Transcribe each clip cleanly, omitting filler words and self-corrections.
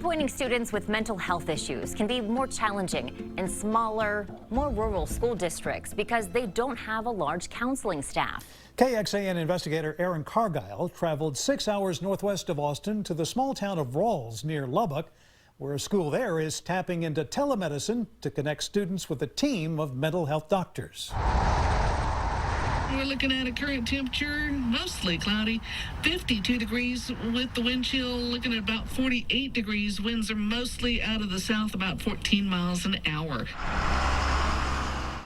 Pinpointing students with mental health issues can be more challenging in smaller, more rural school districts because they don't have a large counseling staff. KXAN investigator Aaron Cargile traveled 6 hours northwest of Austin to the small town of Rawls near Lubbock, where a school there is tapping into telemedicine to connect students with a team of mental health doctors. We're looking at a current temperature, mostly cloudy, 52 degrees with the wind chill, looking at about 48 degrees. Winds are mostly out of the south, about 14 miles an hour.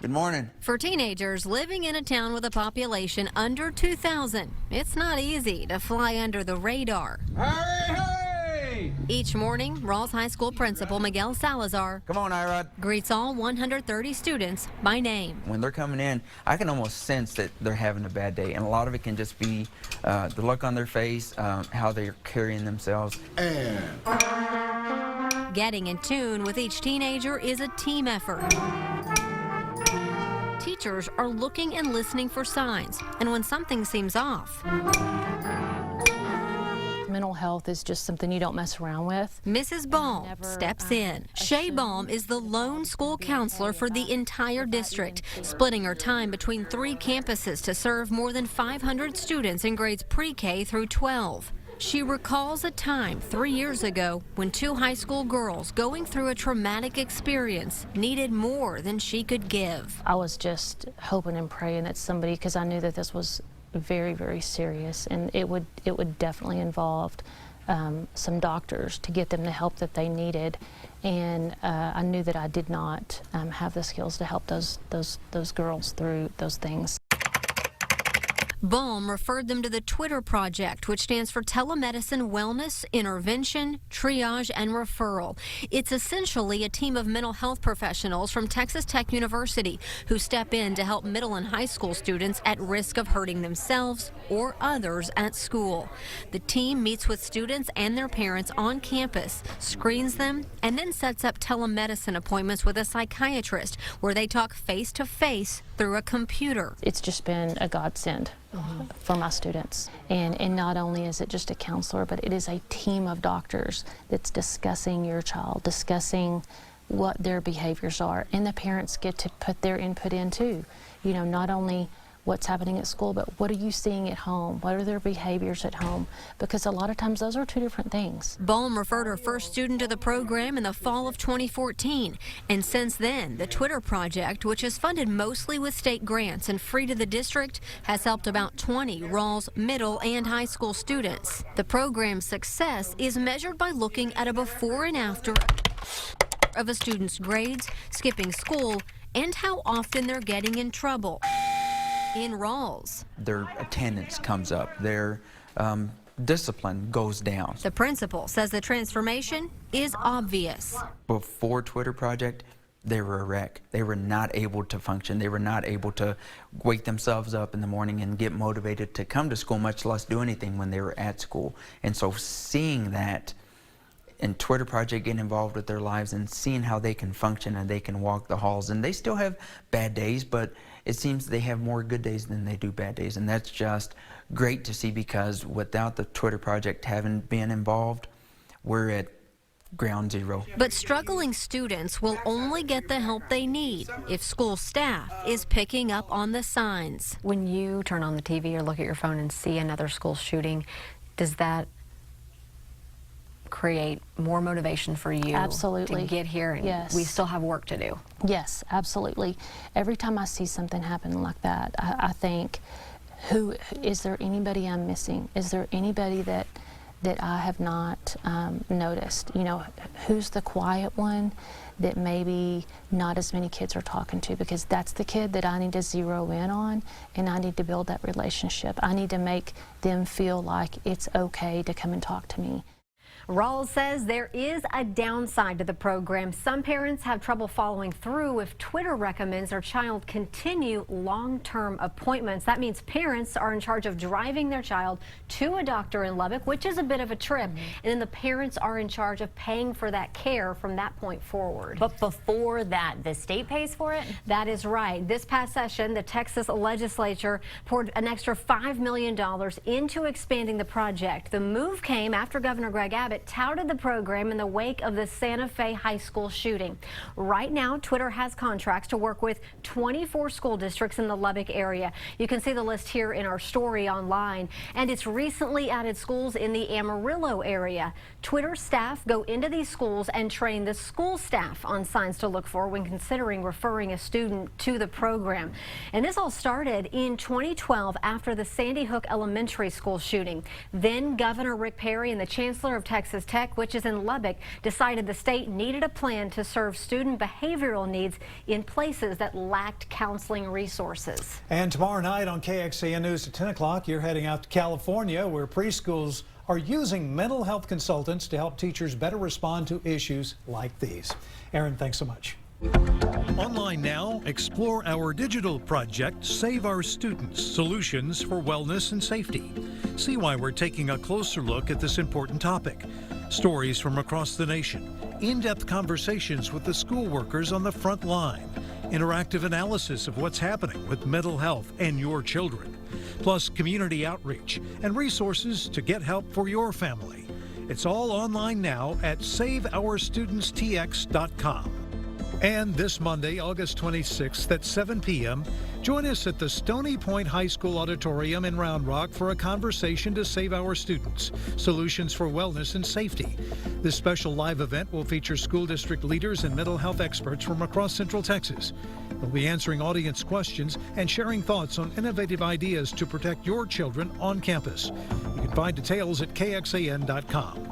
Good morning. For teenagers living in a town with a population under 2,000, it's not easy to fly under the radar. Hurry, hurry! Each morning, Rawls High School Principal Miguel Salazar Come on, Irod. greets all 130 students by name. When they're coming in, I can almost sense that they're having a bad day, and a lot of it can just be the look on their face, how they're carrying themselves. Getting in tune with each teenager is a team effort. Teachers are looking and listening for signs, and when something seems off, mental health is just something you don't mess around with. Mrs. Baum steps in. Shay Baum is the lone school counselor for the entire district, splitting her time between 3 campuses to serve more than 500 students in grades pre-K through 12. She recalls a time 3 years ago when 2 high school girls going through a traumatic experience needed more than she could give. I was just hoping and praying that somebody, because I knew that this was very, very serious, and it would definitely involve some doctors to get them the help that they needed, and I knew that I did not have the skills to help those girls through those things. Baum referred them to the TWITR project, which stands for Telemedicine, Wellness, Intervention, Triage, and Referral. It's essentially a team of mental health professionals from Texas Tech University who step in to help middle and high school students at risk of hurting themselves or others at school. The team meets with students and their parents on campus, screens them, and then sets up telemedicine appointments with a psychiatrist where they talk face-to-face through a computer. It's just been a godsend for my students. And not only is it just a counselor, but it is a team of doctors that's discussing your child, discussing what their behaviors are, and the parents get to put their input in too. You know, not only what's happening at school, but what are you seeing at home? What are their behaviors at home? Because a lot of times those are 2 different things. Baum referred her first student to the program in the fall of 2014. And since then, the TWITR project, which is funded mostly with state grants and free to the district, has helped about 20 Rawls middle and high school students. The program's success is measured by looking at a before and after of a student's grades, skipping school, and how often they're getting in trouble. In Rawls, Their attendance comes up, their discipline goes down. the principal says the transformation is obvious. Before TWITR project, they were a wreck. They were not able to function. They were not able to wake themselves up in the morning and get motivated to come to school, much less do anything when they were at school. And so seeing that and TWITR project getting involved with their lives and seeing how they can function and they can walk the halls, and they still have bad days, but it seems they have more good days than they do bad days, and that's just great to see, because without the TWITR project having been involved, we're at ground zero. But struggling students will only get the help they need if school staff is picking up on the signs. When you turn on the TV or look at your phone and see another school shooting, does that create more motivation for you? Absolutely. To get here? And yes. We still have work to do. Yes, absolutely. Every time I see something happen like that, I think, is there anybody I'm missing? Is there anybody that I have not noticed? You know, who's the quiet one that maybe not as many kids are talking to? Because that's the kid that I need to zero in on, and I need to build that relationship. I need to make them feel like it's okay to come and talk to me. Rawls says there is a downside to the program. Some parents have trouble following through if TWITR recommends their child continue long-term appointments. That means parents are in charge of driving their child to a doctor in Lubbock, which is a bit of a trip, and then the parents are in charge of paying for that care from that point forward. But before that, the state pays for it? That is right. This past session, the Texas legislature poured an extra $5 million into expanding the project. The move came after Governor Greg Babbitt touted the program in the wake of the Santa Fe High School shooting. Right now, TWITR has contracts to work with 24 school districts in the Lubbock area. You can see the list here in our story online, and it's recently added schools in the Amarillo area. TWITR staff go into these schools and train the school staff on signs to look for when considering referring a student to the program. And this all started in 2012 after the Sandy Hook Elementary School shooting. Then Governor Rick Perry and the Chancellor of Texas Tech, which is in Lubbock, decided the state needed a plan to serve student behavioral needs in places that lacked counseling resources. And tomorrow night on KXAN News at 10 o'clock, you're heading out to California, where preschools are using mental health consultants to help teachers better respond to issues like these. Aaron, thanks so much. Online now, explore our digital project, Save Our Students, Solutions for Wellness and Safety. See why we're taking a closer look at this important topic. Stories from across the nation, in-depth conversations with the school workers on the front line, interactive analysis of what's happening with mental health and your children, plus community outreach and resources to get help for your family. It's all online now at SaveOurStudentsTX.com. And this Monday, August 26th at 7 p.m., join us at the Stony Point High School Auditorium in Round Rock for a conversation to save our students, solutions for wellness and safety. This special live event will feature school district leaders and mental health experts from across Central Texas. They'll be answering audience questions and sharing thoughts on innovative ideas to protect your children on campus. You can find details at KXAN.com.